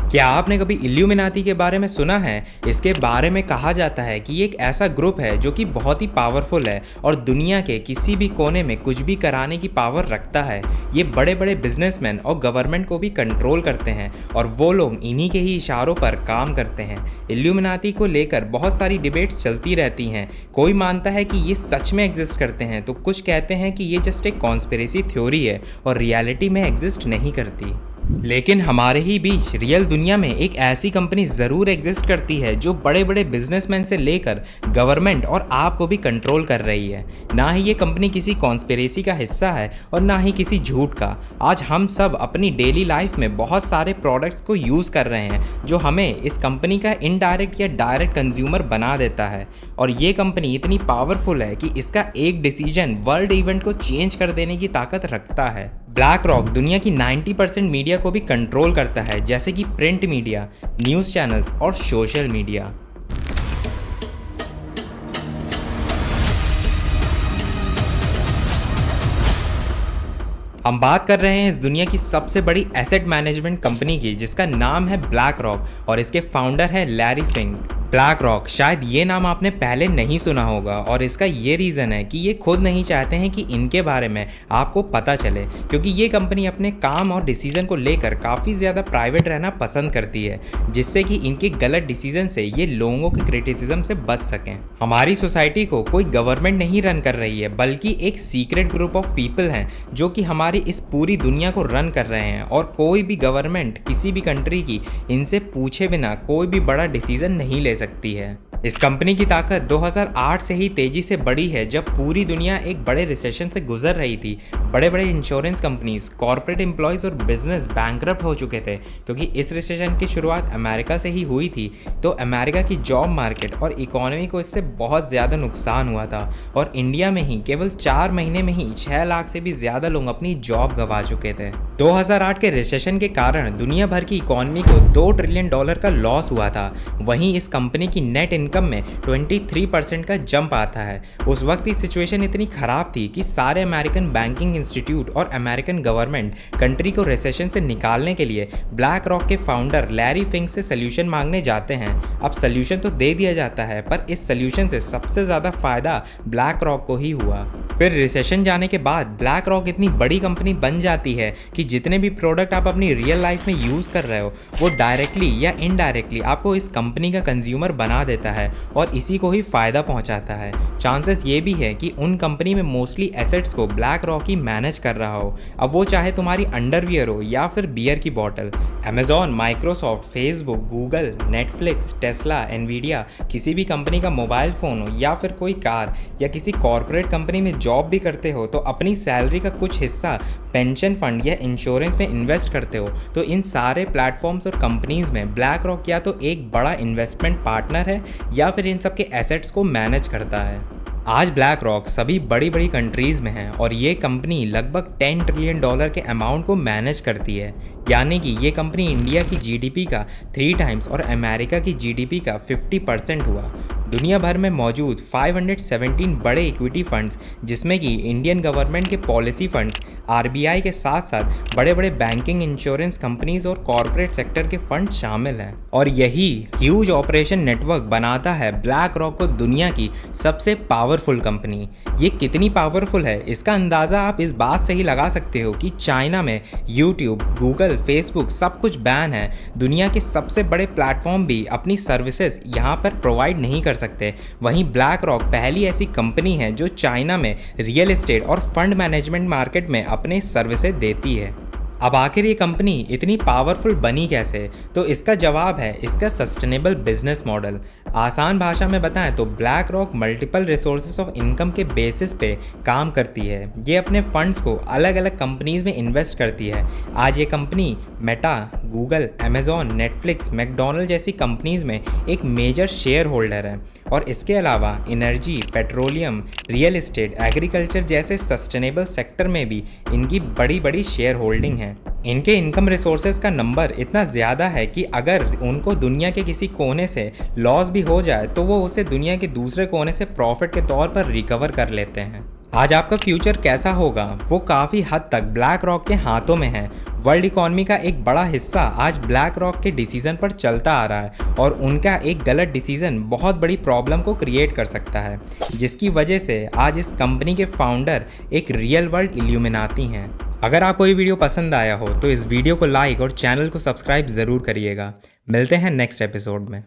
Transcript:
क्या आपने कभी इल्यूमिनाती के बारे में सुना है? इसके बारे में कहा जाता है कि ये एक ऐसा ग्रुप है जो कि बहुत ही पावरफुल है और दुनिया के किसी भी कोने में कुछ भी कराने की पावर रखता है। ये बड़े बड़े बिजनेसमैन और गवर्नमेंट को भी कंट्रोल करते हैं और वो लोग इन्हीं के ही इशारों पर काम करते हैं। इल्यूमिनाती को लेकर बहुत सारी डिबेट्स चलती रहती हैं। कोई मानता है कि ये सच में एग्जिस्ट करते हैं तो कुछ कहते हैं कि ये जस्ट एक कॉन्स्पिरेसी थ्योरी है और रियलिटी में एग्जिस्ट नहीं करती। लेकिन हमारे ही बीच रियल दुनिया में एक ऐसी कंपनी ज़रूर एग्जिस्ट करती है जो बड़े बड़े बिजनेसमैन से लेकर गवर्नमेंट और आपको भी कंट्रोल कर रही है। ना ही ये कंपनी किसी कॉन्स्पिरेसी का हिस्सा है और ना ही किसी झूठ का। आज हम सब अपनी डेली लाइफ में बहुत सारे प्रोडक्ट्स को यूज़ कर रहे हैं जो हमें इस कंपनी का इनडायरेक्ट या डायरेक्ट कंज्यूमर बना देता है। और ये कंपनी इतनी पावरफुल है कि इसका एक डिसीजन वर्ल्ड इवेंट को चेंज कर देने की ताकत रखता है। ब्लैक रॉक दुनिया की 90% मीडिया को भी कंट्रोल करता है, जैसे कि प्रिंट मीडिया, न्यूज़ चैनल्स और सोशल मीडिया। हम बात कर रहे हैं इस दुनिया की सबसे बड़ी एसेट मैनेजमेंट कंपनी की, जिसका नाम है ब्लैक रॉक और इसके फाउंडर है लैरी फिंक। ब्लैक रॉक, शायद ये नाम आपने पहले नहीं सुना होगा और इसका ये रीज़न है कि ये खुद नहीं चाहते हैं कि इनके बारे में आपको पता चले, क्योंकि ये कंपनी अपने काम और डिसीजन को लेकर काफ़ी ज़्यादा प्राइवेट रहना पसंद करती है, जिससे कि इनके गलत डिसीजन से ये लोगों के क्रिटिसिज्म से बच सकें। हमारी सोसाइटी को कोई गवर्नमेंट नहीं रन कर रही है, बल्कि एक सीक्रेट ग्रुप ऑफ पीपल हैं जो कि हमारी इस पूरी दुनिया को रन कर रहे हैं और कोई भी गवर्नमेंट किसी भी कंट्री की इनसे पूछे बिना कोई भी बड़ा डिसीजन नहीं ले सकती है। इस कंपनी की ताकत 2008 से ही तेजी से बढ़ी है, जब पूरी दुनिया एक बड़े रिसेशन से गुजर रही थी। बड़े बड़े इंश्योरेंस कंपनीज, कॉर्पोरेट एम्प्लॉयज़ और बिजनेस बैंकरप्ट हो चुके थे, क्योंकि इस रिसेशन की शुरुआत अमेरिका से ही हुई थी। तो अमेरिका की जॉब मार्केट और इकोनॉमी को इससे बहुत ज़्यादा नुकसान हुआ था और इंडिया में ही केवल 4 महीने में ही 6 लाख से भी ज़्यादा लोग अपनी जॉब गंवा चुके थे। 2008 के रिसेशन के कारण दुनिया भर की इकोनॉमी को $2 ट्रिलियन का लॉस हुआ था। वहीं इस कंपनी की नेट इनकम में 23% का जंप आता है। उस वक्त की सिचुएशन इतनी खराब थी कि सारे अमेरिकन बैंकिंग इंस्टीट्यूट और अमेरिकन गवर्नमेंट कंट्री को रिसेशन से निकालने के लिए ब्लैक रॉक के फाउंडर लैरी फिंक से सोल्यूशन मांगने जाते हैं। अब सोल्यूशन तो दे दिया जाता है, पर इस सोल्यूशन से सबसे ज़्यादा फायदा ब्लैक रॉक को ही हुआ। फिर रिसेशन जाने के बाद ब्लैक रॉक इतनी बड़ी कंपनी बन जाती है कि जितने भी प्रोडक्ट आप अपनी रियल लाइफ में यूज़ कर रहे हो वो डायरेक्टली या इनडायरेक्टली आपको इस कंपनी का कंज्यूमर बना देता है और इसी को ही फ़ायदा पहुंचाता है। चांसेस ये भी है कि उन कंपनी में मोस्टली एसेट्स को ब्लैक रॉक ही मैनेज कर रहा हो। अब वो चाहे तुम्हारी अंडरवियर हो या फिर बियर की bottle. Amazon, Microsoft, Facebook, Google, Netflix, Tesla, Nvidia, किसी भी कंपनी का मोबाइल फ़ोन हो या फिर कोई कार या किसी कॉर्पोरेट कंपनी में जॉब भी करते हो तो अपनी सैलरी का कुछ हिस्सा पेंशन फंड या इंश्योरेंस में इन्वेस्ट करते हो, तो इन सारे प्लेटफॉर्म्स और कंपनीज में ब्लैक रॉक या तो एक बड़ा इन्वेस्टमेंट पार्टनर है या फिर इन सब के एसेट्स को मैनेज करता है। आज ब्लैक रॉक सभी बड़ी बड़ी कंट्रीज़ में है और ये कंपनी लगभग $10 ट्रिलियन के अमाउंट को मैनेज करती है। यानी कि ये कंपनी इंडिया की जीडीपी का 3 टाइम्स और अमेरिका की जीडीपी का 50% हुआ। दुनिया भर में मौजूद 517 बड़े इक्विटी फंड्स, जिसमें कि इंडियन गवर्नमेंट के पॉलिसी फंड्स, आरबीआई के साथ साथ बड़े बड़े बैंकिंग, इंश्योरेंस कंपनीज और कॉर्पोरेट सेक्टर के फंड शामिल हैं। और यही ह्यूज ऑपरेशन नेटवर्क बनाता है ब्लैक रॉक को दुनिया की सबसे पावरफुल कंपनी। ये कितनी पावरफुल है इसका अंदाज़ा आप इस बात से ही लगा सकते हो कि चाइना में यूट्यूब, गूगल, फेसबुक सब कुछ बैन है। दुनिया के सबसे बड़े प्लेटफॉर्म भी अपनी सर्विसेज यहाँ पर प्रोवाइड नहीं कर सकते। वहीं ब्लैक रॉक पहली ऐसी कंपनी है जो चाइना में रियल एस्टेट और फंड मैनेजमेंट मार्केट में अपने सर्विसेज देती है। अब आखिर ये कंपनी इतनी पावरफुल बनी कैसे? तो इसका जवाब है इसका सस्टेनेबल बिजनेस मॉडल। आसान भाषा में बताएं तो black rock multiple resources of income के बेसिस पे काम करती है। ये अपने फंड्स को अलग अलग कंपनीज में इन्वेस्ट करती है। आज ये company Meta, Google, Amazon, Netflix, McDonald जैसी कंपनीज में एक मेजर शेयर होल्डर है और इसके अलावा energy, petroleum, real estate, agriculture जैसे सस्टेनेबल सेक्टर में भी इनकी बड़ी बड़ी शेयर होल्डिंग है। इनके इनकम रिसोर्सेज का नंबर इतना ज़्यादा है कि अगर उनको दुनिया के किसी कोने से लॉस भी हो जाए तो वो उसे दुनिया के दूसरे कोने से प्रॉफिट के तौर पर रिकवर कर लेते हैं। आज आपका फ्यूचर कैसा होगा वो काफ़ी हद तक ब्लैक रॉक के हाथों में है। वर्ल्ड इकॉनमी का एक बड़ा हिस्सा आज ब्लैक रॉक के डिसीजन पर चलता आ रहा है और उनका एक गलत डिसीजन बहुत बड़ी प्रॉब्लम को क्रिएट कर सकता है, जिसकी वजह से आज इस कंपनी के फाउंडर एक रियल वर्ल्ड इल्यूमिनाती हैं। अगर आपको ये वीडियो पसंद आया हो तो इस वीडियो को लाइक और चैनल को सब्सक्राइब ज़रूर करिएगा। मिलते हैं नेक्स्ट एपिसोड में।